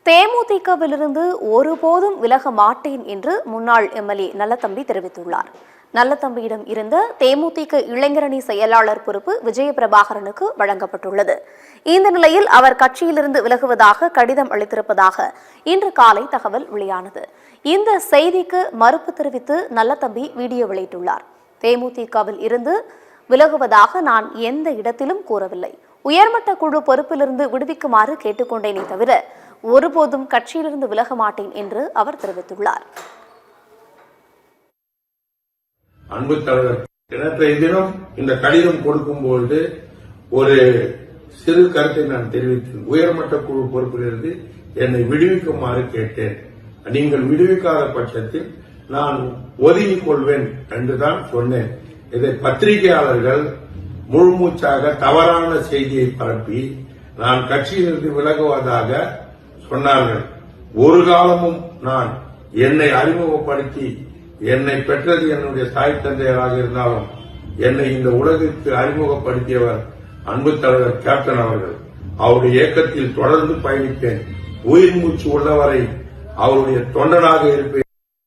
தேமுதிகவிலிருந்து ஒருபோதும் விலக மாட்டேன் என்று முன்னாள் எம்எல்ஏ நல்லதம்பி தெரிவித்துள்ளார். நல்லதம்பியிடம் இருந்த தேமுதிக இளைஞரணி செயலாளர் பொறுப்பு விஜயபிரபாகரனுக்கு வழங்கப்பட்டுள்ளது. இந்த நிலையில் அவர் கட்சியிலிருந்து விலகுவதாக கடிதம் அளித்திருப்பதாக இன்று காலை தகவல் வெளியானது. இந்த செய்திக்கு மறுப்பு தெரிவித்து நல்லதம்பி வீடியோ வெளியிட்டுள்ளார். தேமுதிகவில் இருந்து விலகுவதாக நான் எந்த இடத்திலும் கூறவில்லை. உயர்மட்ட குழு பொறுப்பிலிருந்து விடுவிக்குமாறு கேட்டுக்கொண்டேனே தவிர ஒருபோதும் கட்சியிலிருந்து விலக மாட்டேன் என்று அவர் தெரிவித்துள்ளார். அன்பு தலைவர், நேற்றைய தினம் இந்த கடிதம் கொடுக்கும்போது ஒரு சிறு கருத்தை நான் தெரிவித்தேன். உயர்மட்ட குழு பொறுப்பிலிருந்து என்னை விடுவிக்குமாறு கேட்டேன். நீங்கள் விடுவிக்காத பட்சத்தில் நான் ஒதுங்கிக் கொள்வேன் என்றுதான் சொன்னேன். இதை பத்திரிகையாளர்கள் முழுமூச்சாக தவறான செய்தியை பரப்பி நான் கட்சியிலிருந்து விலகுவதாக சொன்னார்கள். ஒரு காலமும் நான் என்னை அறிமுகப்படுத்தி என்னை பெற்றது என்னுடைய தாய் தந்தையராக இருந்தாலும் என்னை இந்த உலகிற்கு அறிமுகப்படுத்தியவர் அன்பு தலைவர் கேப்டன் அவர்கள். அவருடைய இயக்கத்தில் தொடர்ந்து பயணிப்பேன். உயிர் மூச்சு உள்ளவரை அவருடைய தொண்டனாக இருப்பேன்.